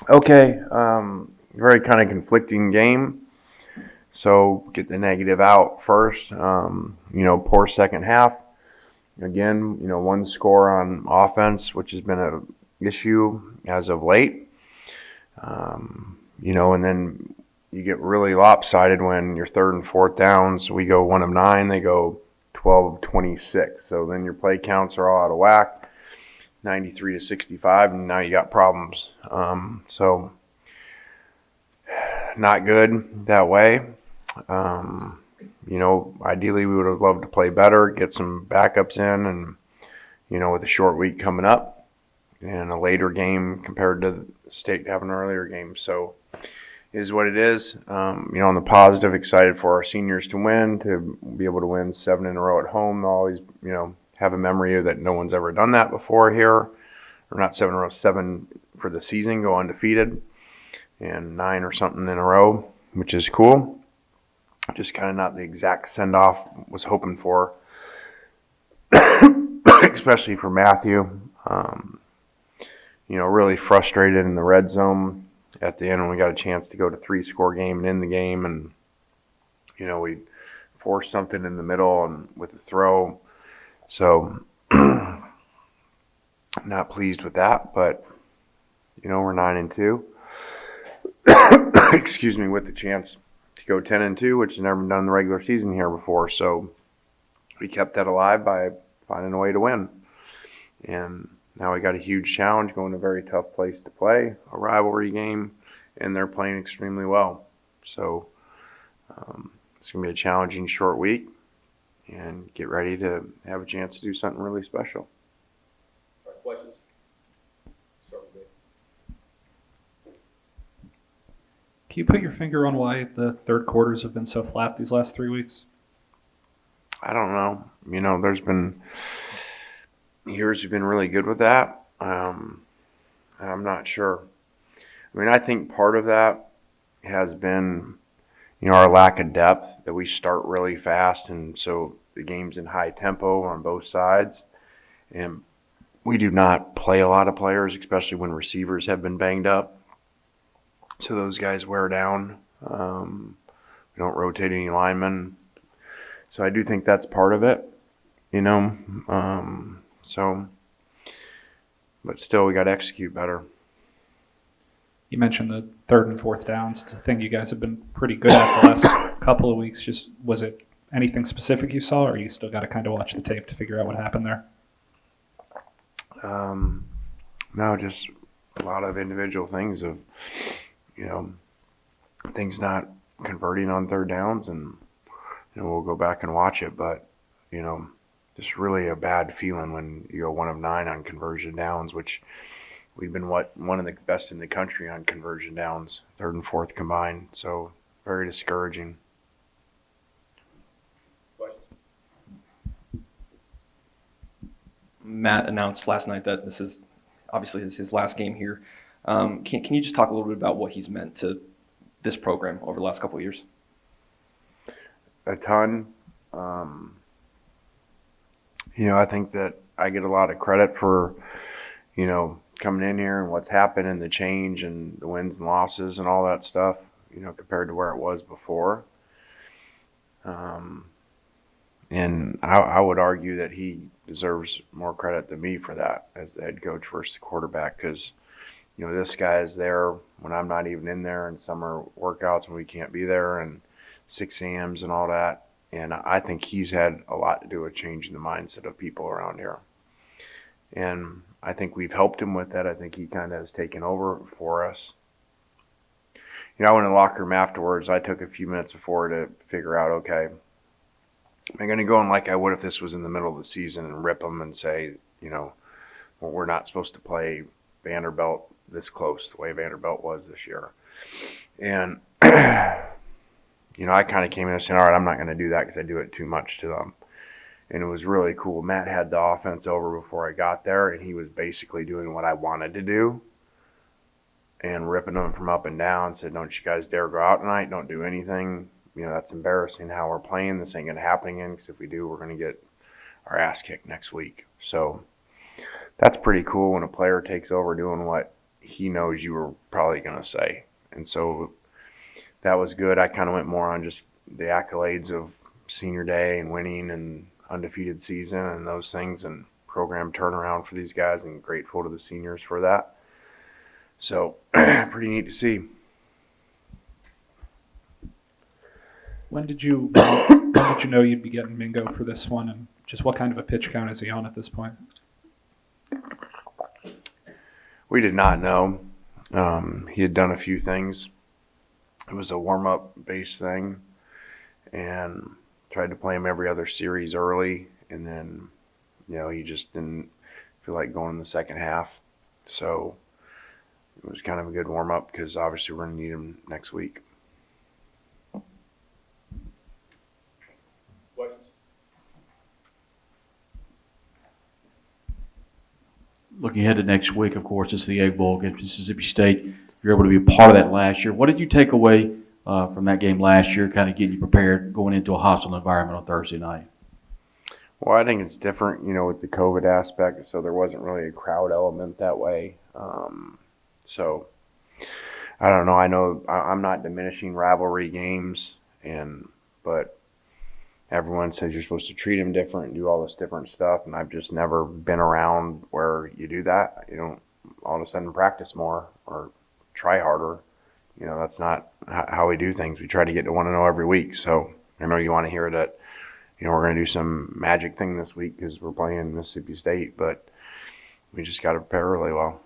Okay, very kind of conflicting game. So get the negative out first. Poor second half. Again, one score on offense, which has been a issue as of late. And then you get really lopsided when your third and fourth downs. We go 1 of 9, they go 12 of 26. So then your play counts are all out of whack, 93 to 65, and now you got problems. So not good that way. Ideally we would have loved to play better, get some backups in, and with a short week coming up and a later game compared to the state having an earlier game. So it is what it is. On the positive, excited for our seniors to win, to be able to win 7 in a row at home. They'll always, have a memory that no one's ever done that before here. Or not 7 in a row, 7 for the season, go undefeated, and 9 or something in a row, which is cool. Just kind of not the exact send-off was hoping for, especially for Matthew. Really frustrated in the red zone at the end when we got a chance to go to 3-score game and end the game, and we forced something in the middle and with the throw. So not pleased with that, but we're 9-2. Excuse me, with the chance to go 10-2, which has never been done in the regular season here before. So we kept that alive by finding a way to win. And now we got a huge challenge, going to a very tough place to play, a rivalry game, and they're playing extremely well. So it's going to be a challenging short week, and get ready to have a chance to do something really special. All right, questions? Start with me. Can you put your finger on why the third quarters have been so flat these last 3 weeks? I don't know. There's been years we've been really good with that. I'm not sure. I think part of that has been, our lack of depth, that we start really fast, and so the game's in high tempo on both sides. And we do not play a lot of players, especially when receivers have been banged up. So those guys wear down. We don't rotate any linemen. So I do think that's part of it, but still, we got to execute better. You mentioned the third and fourth downs. It's a thing you guys have been pretty good at the last couple of weeks. Just was it anything specific you saw, or you still got to kind of watch the tape to figure out what happened there? No, just a lot of individual things of, things not converting on third downs, and we'll go back and watch it, but just really a bad feeling when you go 1 of 9 on conversion downs, which we've been one of the best in the country on conversion downs, third and fourth combined. So very discouraging. Questions? Matt announced last night that this is obviously his last game here. Can you just talk a little bit about what he's meant to this program over the last couple of years? A ton. I think that I get a lot of credit for, coming in here and what's happened and the change and the wins and losses and all that stuff, compared to where it was before. And I would argue that he deserves more credit than me for that as the head coach versus the quarterback, because, this guy is there when I'm not even in there, and summer workouts when we can't be there, and 6 a.m.s and all that. And I think he's had a lot to do with changing the mindset of people around here. And I think we've helped him with that. I think he kind of has taken over for us. I went in the locker room afterwards. I took a few minutes before to figure out, okay, am I going to go in like I would if this was in the middle of the season and rip them and say, well, we're not supposed to play Vanderbilt this close the way Vanderbilt was this year. And I kind of came in and said, all right, I'm not going to do that because I do it too much to them. And it was really cool. Matt had the offense over before I got there, and he was basically doing what I wanted to do and ripping them from up and down. Said, don't you guys dare go out tonight. Don't do anything. That's embarrassing how we're playing. This ain't going to happen again, because if we do, we're going to get our ass kicked next week. So that's pretty cool when a player takes over doing what he knows you were probably going to say. And so that was good. I kind of went more on just the accolades of senior day and winning and undefeated season and those things and program turnaround for these guys, and grateful to the seniors for that. So pretty neat to see. When did you know you'd be getting Mingo for this one, and just what kind of a pitch count is he on at this point? We did not know. He had done a few things. It was a warm-up base thing, and tried to play him every other series early, and then, he just didn't feel like going in the second half. So it was kind of a good warm-up because obviously we're going to need him next week. Questions? Looking ahead to next week, of course, it's the Egg Bowl against Mississippi State. You're able to be a part of that last year. What did you take away from that game last year, kind of getting you prepared going into a hostile environment on Thursday night? Well, I think it's different, with the COVID aspect, so there wasn't really a crowd element that way. So I don't know. I know I'm not diminishing rivalry games, but everyone says you're supposed to treat them different and do all this different stuff, and I've just never been around where you do that. You don't all of a sudden practice more or try harder. That's not how we do things. We try to get to 1-0 every week. So I know you want to hear that, we're going to do some magic thing this week because we're playing Mississippi State, but we just got to prepare really well.